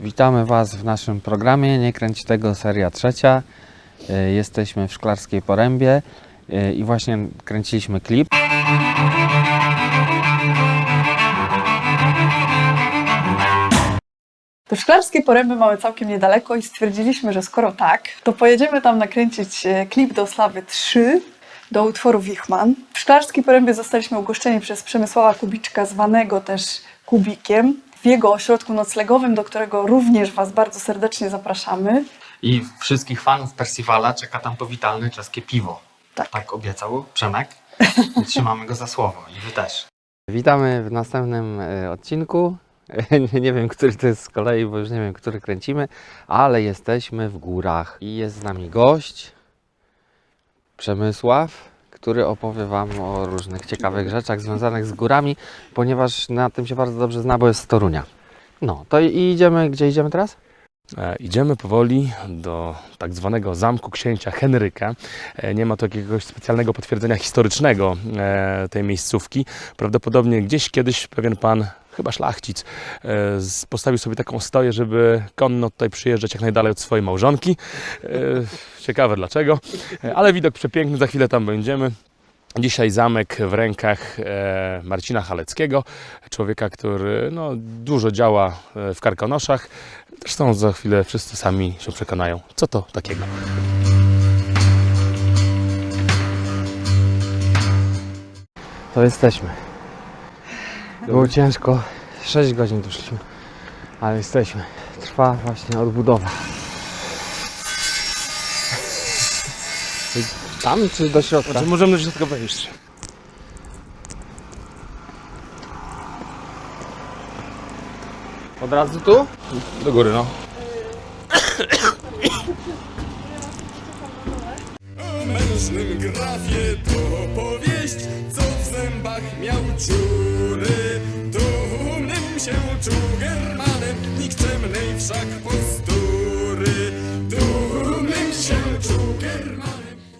Witamy Was w naszym programie Nie kręć tego, seria 3. Jesteśmy w Szklarskiej Porębie i właśnie kręciliśmy klip. Do Szklarskiej Poręby mamy całkiem niedaleko i stwierdziliśmy, że skoro tak, to pojedziemy tam nakręcić klip do Sławy 3, do utworu Wichman. W Szklarskiej Porębie zostaliśmy ugoszczeni przez Przemysława Kubiczka, zwanego też Kubikiem, w jego ośrodku noclegowym, do którego również Was bardzo serdecznie zapraszamy. I wszystkich fanów Percivala czeka tam powitalne czeskie piwo. Tak. Tak obiecał Przemek. I trzymamy go za słowo. I Wy też. Witamy w następnym odcinku. Nie wiem, który to jest z kolei, bo już nie wiem, który kręcimy, ale jesteśmy w górach i jest z nami gość, Przemysław, który opowie Wam o różnych ciekawych rzeczach związanych z górami, ponieważ na tym się bardzo dobrze zna, bo jest z Torunia. No, to i idziemy, gdzie idziemy teraz? Idziemy powoli do tak zwanego Zamku Księcia Henryka. Nie ma tu jakiegoś specjalnego potwierdzenia historycznego tej miejscówki. Prawdopodobnie gdzieś kiedyś pewien pan, chyba szlachcic, postawił sobie taką stoję, żeby konno tutaj przyjeżdżać jak najdalej od swojej małżonki. Ciekawe dlaczego, ale widok przepiękny, za chwilę tam będziemy. Dzisiaj zamek w rękach Marcina Haleckiego, człowieka, który dużo działa w Karkonoszach. Zresztą za chwilę wszyscy sami się przekonają, co to takiego. To jesteśmy. Było ciężko, 6 godzin tu szliśmy, ale jesteśmy. Trwa właśnie odbudowa. Tam czy do środka? Czy możemy do środka wejść? Od razu tu? Do góry, no. O mężnym grafie to opowieść, co w zębach miał czury. Dumnym się czuł Germanem, nikczemnej wszak postury. Dumnym się czuł Germanem.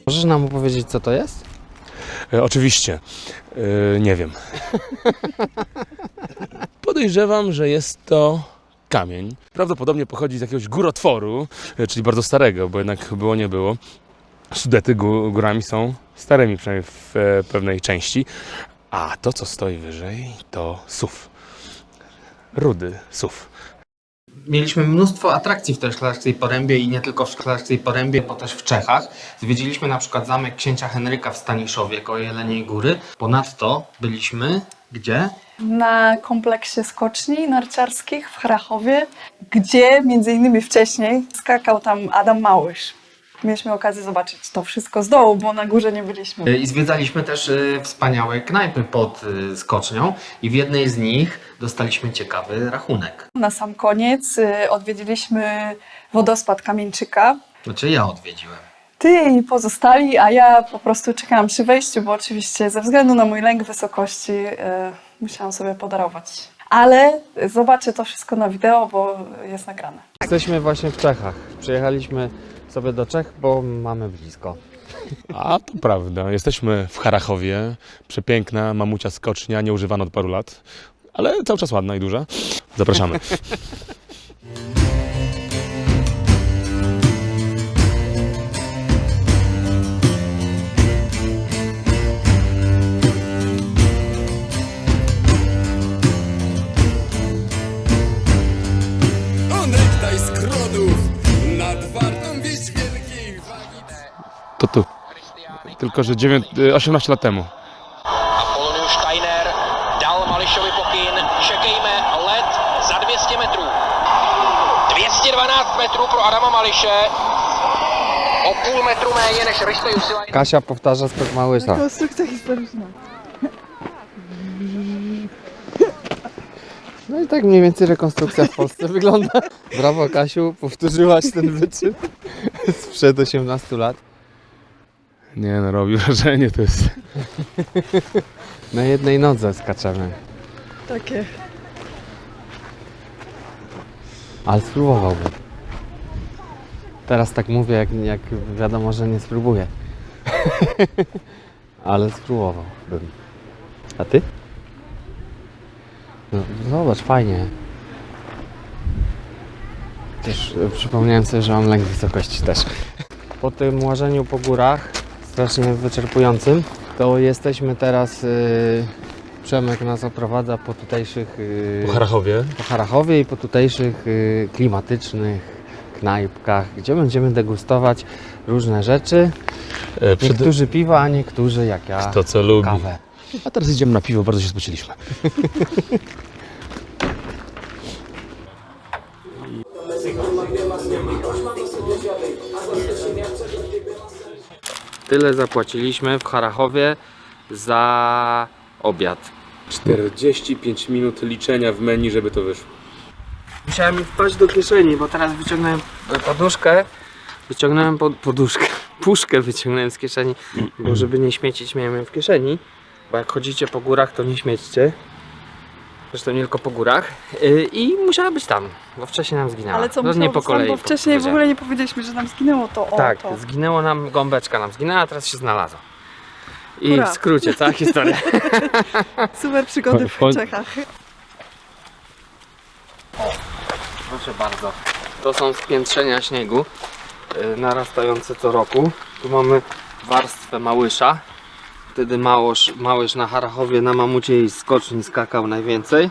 Możesz nam opowiedzieć, co to jest? Oczywiście. Nie wiem. Podejrzewam, że jest to kamień. Prawdopodobnie pochodzi z jakiegoś górotworu, czyli bardzo starego, bo jednak było nie było. Sudety górami są starymi, przynajmniej w pewnej części. A to, co stoi wyżej, to SUV. Rudy SUV. Mieliśmy mnóstwo atrakcji w tej Szklarskiej Porębie i nie tylko w Szklarskiej Porębie, bo też w Czechach. Zwiedziliśmy na przykład zamek księcia Henryka w Staniszowie koło Jeleniej Góry. Ponadto byliśmy gdzie? Na kompleksie skoczni narciarskich w Chrachowie, gdzie między innymi wcześniej skakał tam Adam Małysz. Mieliśmy okazję zobaczyć to wszystko z dołu, bo na górze nie byliśmy. I zwiedzaliśmy też wspaniałe knajpy pod skocznią i w jednej z nich dostaliśmy ciekawy rachunek. Na sam koniec odwiedziliśmy wodospad Kamieńczyka. Znaczy ja odwiedziłem. Ty i pozostali, a ja po prostu czekałam przy wejściu, bo oczywiście ze względu na mój lęk wysokości musiałam sobie podarować. Ale zobaczę to wszystko na wideo, bo jest nagrane. Jesteśmy właśnie w Czechach. Przyjechaliśmy sobie do Czech, bo mamy blisko. A to prawda. Jesteśmy w Harachowie. Przepiękna mamucia skocznia, nieużywana od paru lat, ale cały czas ładna i duża. Zapraszamy. O nektaj z krodów, nad wartą wieść wielkiej wagi. To tu. Tylko, że 18 lat temu. Apolonius Steiner dal Mališovi pokyn, čekejme, let za 200 metrů. 212 metrů pro Adama Mališe, o půl metru méně než Risto Jusila. Kasia powtarza skok Małysza. Konstrukcja historyczna. No i tak mniej więcej rekonstrukcja w Polsce wygląda. Brawo Kasiu, powtórzyłaś ten wyczyn sprzed 18 lat. Nie no, robi wrażenie, to jest... Na jednej nodze skaczemy. Takie. Ale spróbowałbym. Teraz tak mówię, jak wiadomo, że nie spróbuję. Ale spróbowałbym. A ty? No, zobacz, fajnie. Też przypomniałem sobie, że mam lęk wysokości też. Po tym łażeniu po górach, strasznie wyczerpującym, to jesteśmy teraz, Przemek nas oprowadza po tutejszych... Po Harachowie i po tutejszych klimatycznych knajpkach, gdzie będziemy degustować różne rzeczy. Niektórzy piwa, a niektórzy jak ja To co lubi. kawę. A teraz idziemy na piwo, bardzo się spociliśmy. Tyle zapłaciliśmy w Harachowie za obiad. 45 minut liczenia w menu, żeby to wyszło. Musiałem mi wpaść do kieszeni, bo teraz wyciągnąłem poduszkę. Wyciągnąłem poduszkę. Puszkę wyciągnąłem z kieszeni, bo żeby nie śmiecić miałem ją w kieszeni. Bo jak chodzicie po górach, to nie śmiećcie. Zresztą nie tylko po górach. I musiała być tam, bo wcześniej nam zginęła. Ale co No, musiało nie po być tam, kolei. bo wcześniej w ogóle nie powiedzieliśmy, że nam zginęło to. Tak, to. zginęło nam, gąbeczka nam zginęła, a teraz się znalazła. I Hurra. w skrócie cała historia. Super przygody w Czechach. Proszę bardzo. To są spiętrzenia śniegu narastające co roku. Tu mamy warstwę małysza. Wtedy małysz na Harachowie na mamucie i skoczni skakał najwięcej.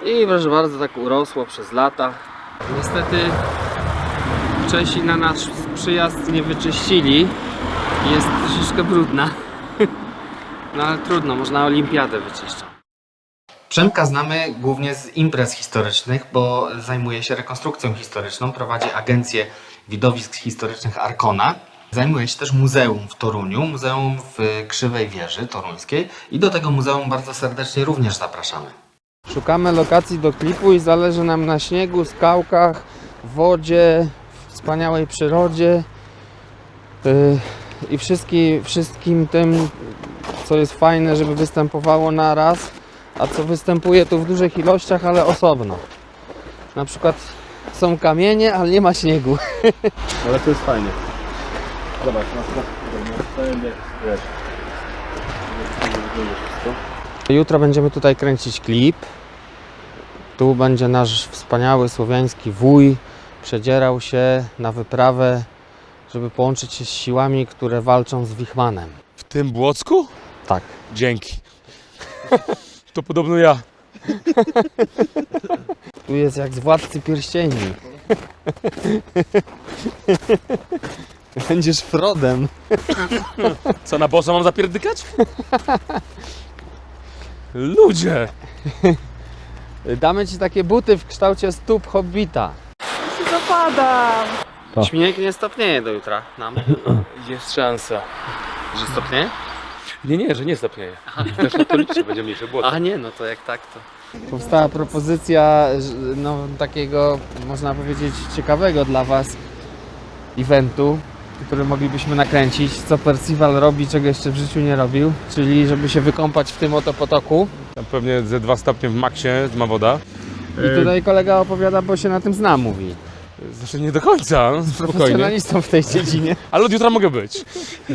I proszę bardzo, tak urosło przez lata. Niestety Czesi na nasz przyjazd nie wyczyścili. Jest troszeczkę brudna. No ale trudno, można olimpiadę wyczyszczać. Przemka znamy głównie z imprez historycznych, bo zajmuje się rekonstrukcją historyczną, prowadzi agencję widowisk historycznych Arkona. Zajmuje się też muzeum w Toruniu, muzeum w Krzywej Wieży toruńskiej i do tego muzeum bardzo serdecznie również zapraszamy. Szukamy lokacji do klipu i zależy nam na śniegu, skałkach, wodzie, wspaniałej przyrodzie i wszystkim tym, co jest fajne, żeby występowało na raz, a co występuje tu w dużych ilościach, ale osobno. Na przykład są kamienie, ale nie ma śniegu. Ale to jest fajnie. Zobacz, na przykład, wiesz. Jutro będziemy tutaj kręcić klip. Tu będzie nasz wspaniały słowiański wuj przedzierał się na wyprawę, żeby połączyć się z siłami, które walczą z Wichmanem. W tym Błocku? Tak. Dzięki. To podobno ja. Tu jest jak z Władcy Pierścieni. Będziesz Frodem. Co, na bossa mam zapierdykać? Ludzie! Damy ci takie buty w kształcie stóp hobbita. Ja się zapadam. Śmiech nie stopnieje do jutra nam. Jest szansa. Że stopnieje? Nie, że nie stopnieje. Też to liczy, będzie mniejsze błoto. A nie, no to jak tak to... Powstała propozycja no, takiego, można powiedzieć, ciekawego dla Was eventu, który moglibyśmy nakręcić, co Percival robi, czego jeszcze w życiu nie robił, czyli żeby się wykąpać w tym oto potoku. Tam pewnie ze 2 stopnie w maksie ma woda. I tutaj kolega opowiada, bo się na tym zna, mówi. Znaczy nie do końca, no, spokojnie. Profesjonalistą w tej dziedzinie. Ale od jutra mogę być.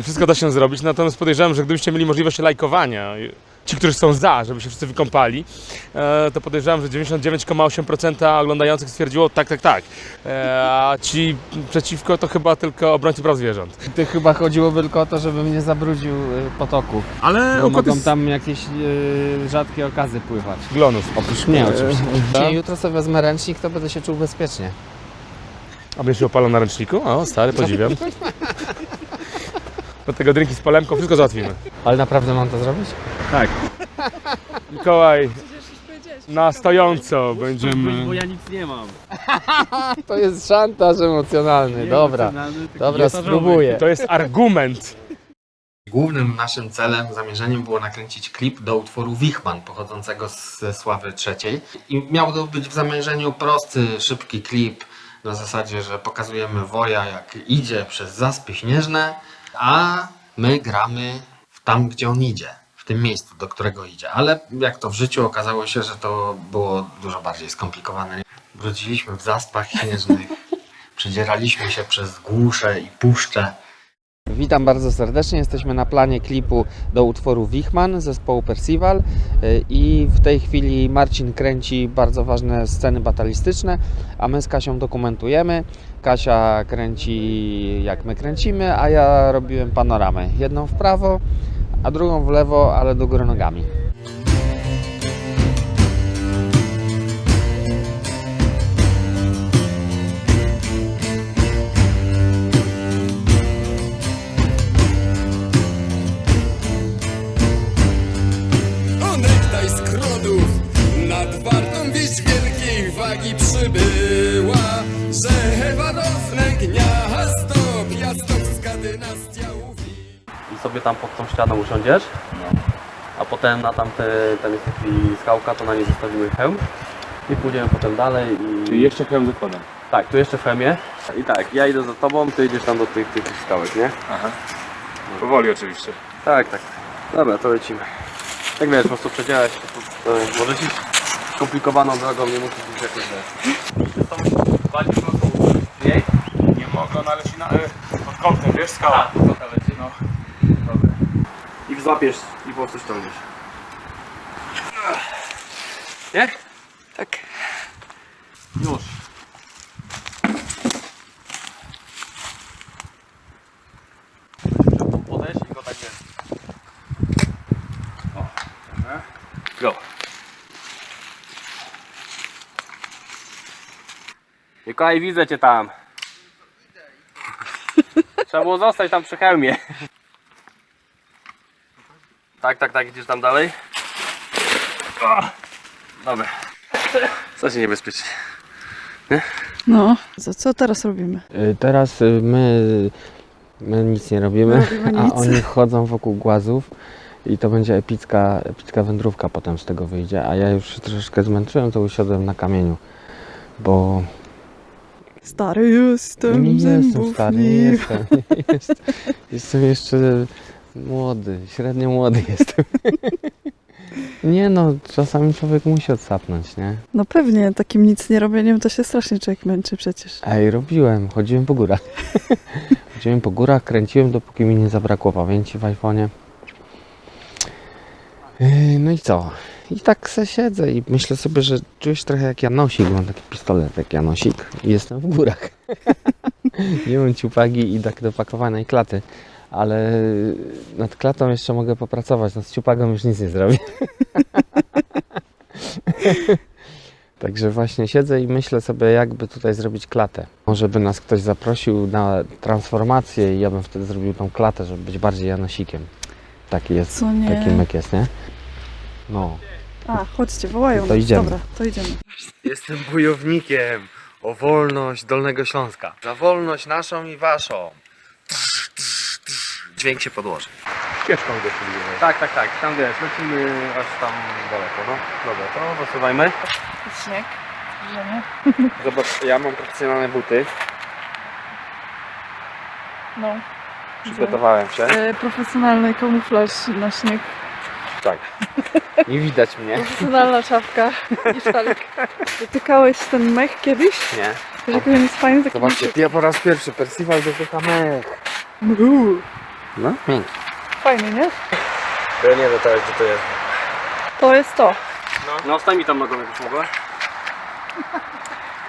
Wszystko da się zrobić, natomiast podejrzewam, że gdybyście mieli możliwość lajkowania, ci, którzy są za, żeby się wszyscy wykąpali, to podejrzewam, że 99,8% oglądających stwierdziło tak. A ci przeciwko to chyba tylko obrońcy praw zwierząt. Ty chyba chodziło tylko o to, żebym nie zabrudził potoku. Ale Bo mogą tam jakieś rzadkie okazy pływać. glonów. Oprócz mnie oczywiście. Jutro sobie wezmę ręcznik, to będę się czuł bezpiecznie. A będziesz się opalał na ręczniku? O, stary, podziwiam. Do tego drinki z polemką, wszystko załatwimy. Ale naprawdę mam to zrobić? Tak. Mikołaj, na stojąco będziemy... ja nic nie mam. To jest szantaż emocjonalny, dobra. Dobra, spróbuję. To jest argument. Głównym naszym celem, zamierzeniem było nakręcić klip do utworu Wichman, pochodzącego ze Sławy III. I miał to być w zamierzeniu prosty, szybki klip, na zasadzie, że pokazujemy woja, jak idzie przez zaspy śnieżne, a my gramy tam, gdzie on idzie, w tym miejscu, do którego idzie. Ale jak to w życiu okazało się, że to było dużo bardziej skomplikowane. Brudziliśmy w zaspach śnieżnych, przedzieraliśmy się przez głusze i puszcze. Witam bardzo serdecznie. Jesteśmy na planie klipu do utworu Wichman zespołu Percival i w tej chwili Marcin kręci bardzo ważne sceny batalistyczne, a my z Kasią dokumentujemy. Kasia kręci jak my kręcimy, a ja robiłem panoramę. Jedną w prawo, a drugą w lewo, ale do góry nogami. Onektaj z Kronów nad wartą wieść wielkiej wagi przybyła, że warowne gniazdo piastowska dynastia mówi. I sobie tam pod tą ścianą usiądziesz, a potem na tam tam jest taki skałka, to na niej zostawimy hełm i pójdziemy potem dalej i... Czyli jeszcze hełm zakładam. Tak, tu jeszcze w hełmie. I tak, ja idę za tobą, ty idziesz tam do tych skałek, nie? Aha. Powoli oczywiście. Tak, tak. Dobra, to lecimy. Tak wiesz, po prostu przedzierać, możesz iść skomplikowaną drogą, nie musisz iść jakoś bardziej prostą jej? Nie mogę, no ale ci pod kątem, wiesz, skała. A, to ta leci, no. Dobra. I złapiesz i po prostu ściągniesz. Nie? Tak. Już. Podejść i go tak jest. O. Go. Mikołaj, widzę cię tam. Trzeba było zostać tam przy hełmie. Tak, tak, tak, idziesz tam dalej. O. Dobra. Co się niebezpiecznie. No, co teraz robimy? Teraz my nic nie robimy, robimy a nic. oni chodzą wokół głazów i to będzie epicka wędrówka potem z tego wyjdzie, a ja już się troszeczkę zmęczyłem, to usiadłem na kamieniu, bo Stary jestem, nie jestem zębów stary, nie nie jestem, jestem jeszcze młody, średnio młody jestem. Nie no, czasami człowiek musi odsapnąć, nie? No pewnie, takim nic nie robieniem to się strasznie człowiek męczy przecież. Ej, robiłem, chodziłem po górach. Chodziłem po górach, kręciłem, dopóki mi nie zabrakło pamięci w iPhone'ie. No i co? I tak se siedzę i myślę sobie, że czuję się trochę jak Janosik, mam taki pistolet jak Janosik i jestem w górach. Nie mam ciupagi i tak do pakowanej klaty, ale nad klatą jeszcze mogę popracować, nad ciupagą już nic nie zrobię. Także właśnie siedzę i myślę sobie, jakby tutaj zrobić klatę. Może by nas ktoś zaprosił na transformację i ja bym wtedy zrobił tą klatę, żeby być bardziej Janosikiem. Taki jest, Co nie? taki myk jest, nie? No. A, chodźcie, wołają. To idziemy. Dobra, to idziemy. Jestem bojownikiem o wolność Dolnego Śląska. Za wolność naszą i waszą. Dźwięk się podłoży. Ścieżką doszliśmy. Tak, tak, tak. Tam wiesz, lecimy aż tam daleko, no. Dobra, to zasuwajmy. Śnieg, ziemię. Zobacz, ja mam profesjonalne buty. No. Przygotowałem się. Profesjonalny kamuflaż na śnieg. Tak. Nie widać mnie. Profesjonalna czapka i szalik. Dotykałeś ten mech kiedyś? Nie. Wiesz, jaki on jest fajny, taki Zobaczcie, ja po raz pierwszy Percival dotyka mech. Uuu, No, miękki. fajny, nie? To ja nie wiem teraz, gdzie to jest. To jest to. No, stań mi tam nogą, jakbyś mogła.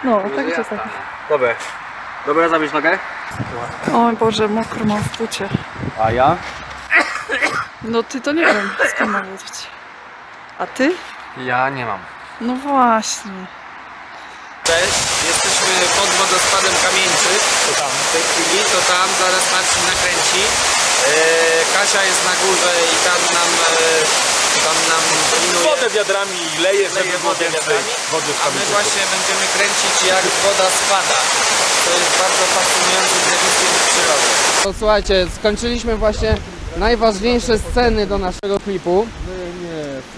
No, tak jest tak. Dobra. Dobra, zabierz nogę. O Boże, mokro mam w bucie. A ja? No ty to nie wiem, skąd mam wiedzieć. A ty? Ja nie mam. No właśnie. Cześć, jesteśmy pod wodospadem Kamieńcy. W tej chwili to tam, zaraz Marcin nakręci. Kasia jest na górze i tam nam dominuje. Wodę wiadrami leje, żeby było wodę więcej wiadrami, wody w a my właśnie będziemy kręcić jak woda spada. To jest bardzo fascynujące zjawisko przyrody. To słuchajcie, skończyliśmy właśnie najważniejsze sceny do naszego klipu.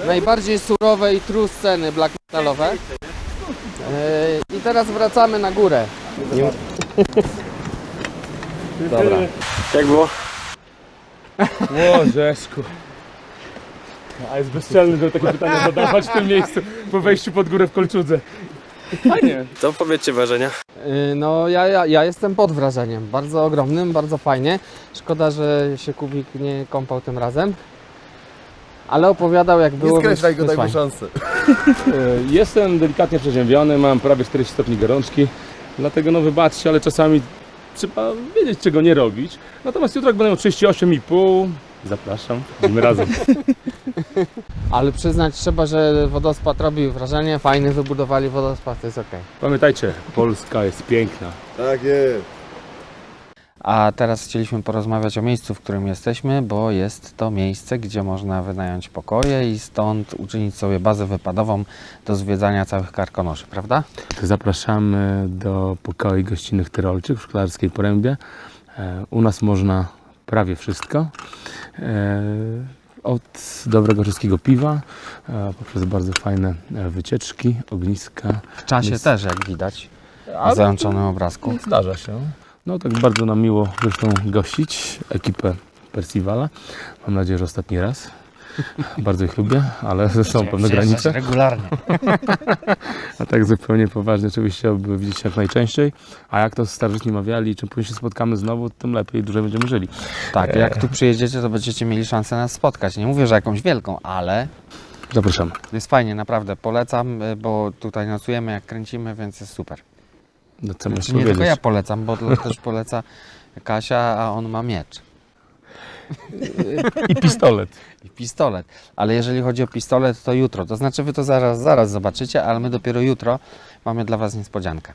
Najbardziej surowe i true sceny black metalowe. I teraz wracamy na górę. Dobra. Jak było? Łożeszku. A jest bezczelny, żeby takie pytania zadawać w tym miejscu po wejściu pod górę w Kolczudze. Fajnie. To powiedzcie wrażenia. No ja jestem pod wrażeniem. Bardzo ogromnym, bardzo fajnie. Szkoda, że się Kubik nie kąpał tym razem. Ale opowiadał jak było. go, daj mu fajnie. szansę. Jestem delikatnie przeziębiony, mam prawie 40 stopni gorączki, dlatego no wybaczcie, ale czasami trzeba wiedzieć, czego nie robić. Natomiast jutro jak będę miał 38,5, zapraszam, idziemy razem. Ale przyznać trzeba, że wodospad robił wrażenie. Fajny wybudowali wodospad, to jest okej. Pamiętajcie, Polska jest piękna. Tak jest. A teraz chcieliśmy porozmawiać o miejscu, w którym jesteśmy, bo jest to miejsce, gdzie można wynająć pokoje i stąd uczynić sobie bazę wypadową do zwiedzania całych Karkonoszy, prawda? Zapraszamy do pokoi gościnnych Tyrolczyk w Szklarskiej Porębie. U nas można prawie wszystko. Od dobrego czeskiego piwa, poprzez bardzo fajne wycieczki, ogniska. W czasie Jest- też, jak widać, na załączonym obrazku. Zdarza się. No tak bardzo nam miło zresztą gościć ekipę Percivala. Mam nadzieję, że ostatni raz. Bardzo ich lubię, ale są pewne granice. Regularnie. A tak zupełnie poważnie oczywiście by widzieć jak najczęściej. A jak to starożytni mawiali, czym później się spotkamy znowu, tym lepiej, dłużej będziemy żyli. Tak, jak tu przyjedziecie, to będziecie mieli szansę nas spotkać. Nie mówię, że jakąś wielką, ale Zapraszamy. jest fajnie, naprawdę. Polecam, bo tutaj nocujemy jak kręcimy, więc jest super. No co możesz Znaczy, nie tylko powiedzieć? ja polecam, bo też poleca Kasia, a on ma miecz I pistolet. i pistolet. Ale jeżeli chodzi o pistolet, to jutro. To znaczy wy to zaraz zobaczycie, ale my dopiero jutro mamy dla was niespodziankę.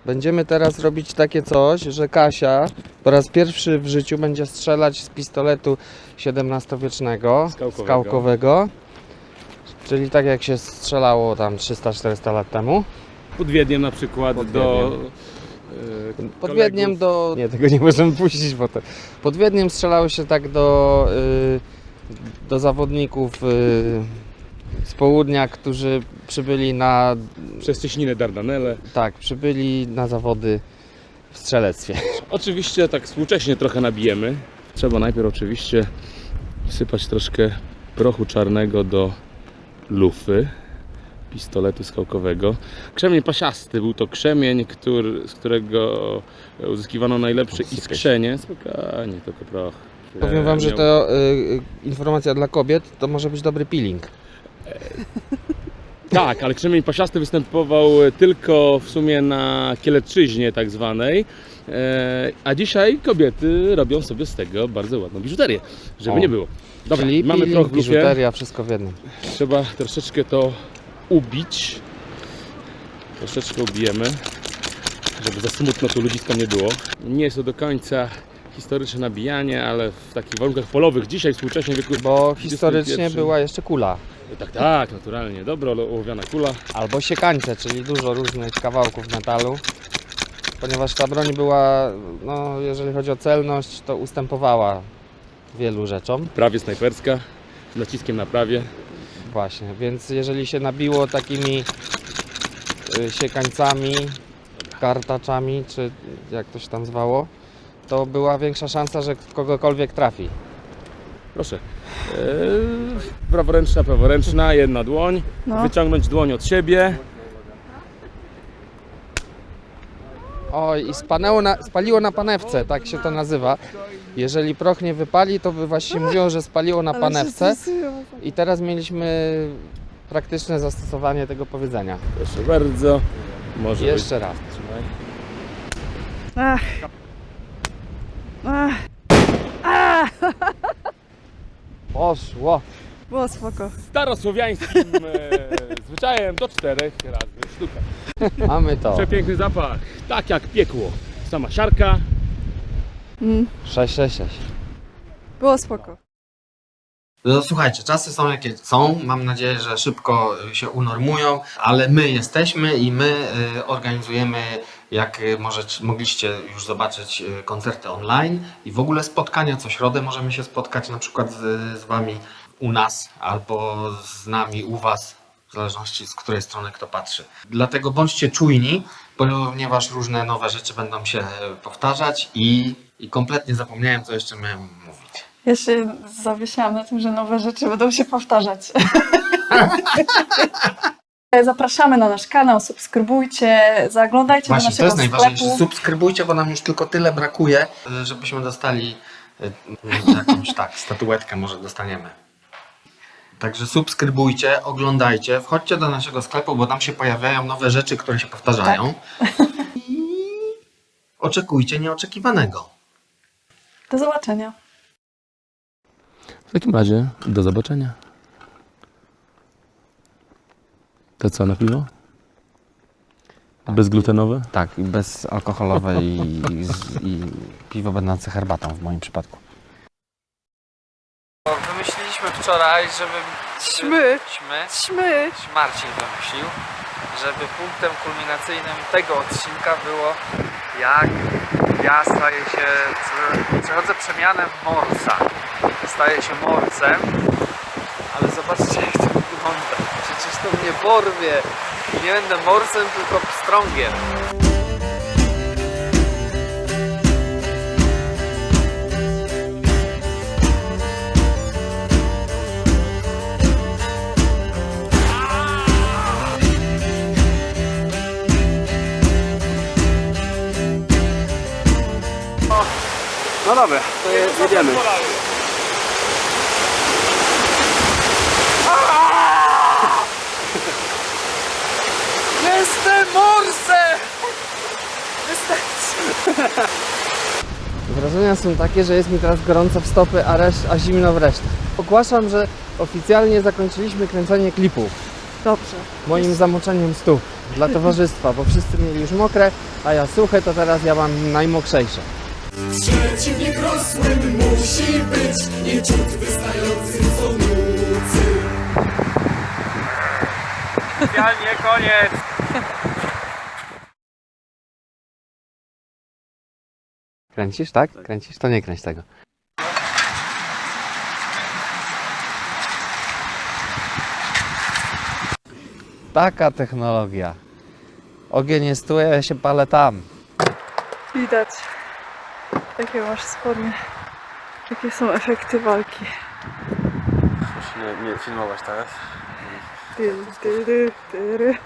Będziemy teraz robić takie coś, że Kasia po raz pierwszy w życiu będzie strzelać z pistoletu XVII-wiecznego, skałkowego. Czyli tak jak się strzelało tam 300-400 lat temu. Pod Wiedniem na przykład Pod do... Pod Wiedniem do... Nie, tego nie możemy puścić potem. Pod Wiedniem strzelało się tak do zawodników z południa, którzy przybyli na... Przez Cieśninę Dardanelle. Tak, przybyli na zawody w strzelectwie. Oczywiście tak współcześnie trochę nabijemy. Trzeba najpierw oczywiście wsypać troszkę prochu czarnego do lufy pistoletu skałkowego. Krzemień pasiasty, był to krzemień, z którego uzyskiwano najlepsze iskrzenie. Spokojnie, tylko proch. Powiem wam, że to informacja dla kobiet, to może być dobry peeling. Tak, ale krzemień pasiasty występował tylko w sumie na Kielecczyźnie tak zwanej, a dzisiaj kobiety robią sobie z tego bardzo ładną biżuterię, żeby O. nie było. Dobra, Czyli mamy peeling, proch w lufie, biżuteria, wszystko w jednym. trzeba troszeczkę to ubić, troszeczkę ubijemy, żeby za smutno tu ludziskom nie było. Nie jest to do końca historyczne nabijanie, ale w takich warunkach polowych dzisiaj w współczesnym wieku... Bo historycznie XXI. była jeszcze kula. Tak, naturalnie, dobro ołowiana kula. Albo siekańce, czyli dużo różnych kawałków metalu. Ponieważ ta broń była, no jeżeli chodzi o celność, to ustępowała wielu rzeczom. Prawie snajperska, z naciskiem na prawie. Właśnie, więc jeżeli się nabiło takimi siekańcami, kartaczami, czy jak to się tam zwało, to była większa szansa, że kogokolwiek trafi. Proszę. Praworęczna, jedna dłoń. No. Wyciągnąć dłoń od siebie. Oj, i spaliło na panewce, tak się to nazywa. Jeżeli proch nie wypali, to by właśnie mówiło, że spaliło na panewce. I teraz mieliśmy praktyczne zastosowanie tego powiedzenia. Proszę bardzo. Może Jeszcze raz. Trzymaj. Ach. Ach, Poszło. było spoko. Starosłowiańskim zwyczajem do 4 razy sztuka. Mamy to. Przepiękny zapach, tak jak piekło. Sama siarka. 666. Było spoko. No słuchajcie, czasy są jakie są. Mam nadzieję, że szybko się unormują, ale my jesteśmy i my organizujemy, jak mogliście już zobaczyć, koncerty online i w ogóle spotkania co środę. Możemy się spotkać na przykład z wami u nas albo z nami u was, w zależności z której strony kto patrzy. Dlatego bądźcie czujni, ponieważ różne nowe rzeczy będą się powtarzać i kompletnie zapomniałem, co jeszcze miałem mówić. Ja się zawiesiłam na tym, że nowe rzeczy będą się powtarzać. Zapraszamy na nasz kanał, subskrybujcie, zaglądajcie Właśnie, do to naszego jest najważniejsze. sklepu. Subskrybujcie, bo nam już tylko tyle brakuje, żebyśmy dostali jakąś statuetkę może dostaniemy. Także subskrybujcie, oglądajcie, wchodźcie do naszego sklepu, bo tam się pojawiają nowe rzeczy, które się powtarzają. I oczekujcie nieoczekiwanego. Do zobaczenia. W takim razie do zobaczenia. To co, na piwo? Bezglutenowe? Tak, i bezalkoholowe i piwo będące herbatą w moim przypadku. Wymyśliliśmy wczoraj, Marcin wymyślił, żeby punktem kulminacyjnym tego odcinka było, jak ja przechodzę przemianę w morsa. Staję się morcem, ale zobaczcie, jak to wygląda. Przecież to mnie porwie. Nie będę morsem, tylko pstrągiem. No dobra, to jedziemy. Jestem morsem! Wrażenia są takie, że jest mi teraz gorąco w stopy, a zimno w resztę. Ogłaszam, że oficjalnie zakończyliśmy kręcenie klipu Dobrze. moim zamoczeniem stóp dla towarzystwa, bo wszyscy mieli już mokre, a ja suche, to teraz ja mam najmokrzejsze. Przeciwnik rosłym musi być i ciut wystający co nucy. Oficjalnie koniec! Kręcisz, tak? Kręcisz? To nie kręć tego. Taka technologia. Ogień jest tu, ja się palę tam. Widać, jakie masz spodnie, jakie są efekty walki. Muszę nie filmować teraz. Tyry, tyry, tyry.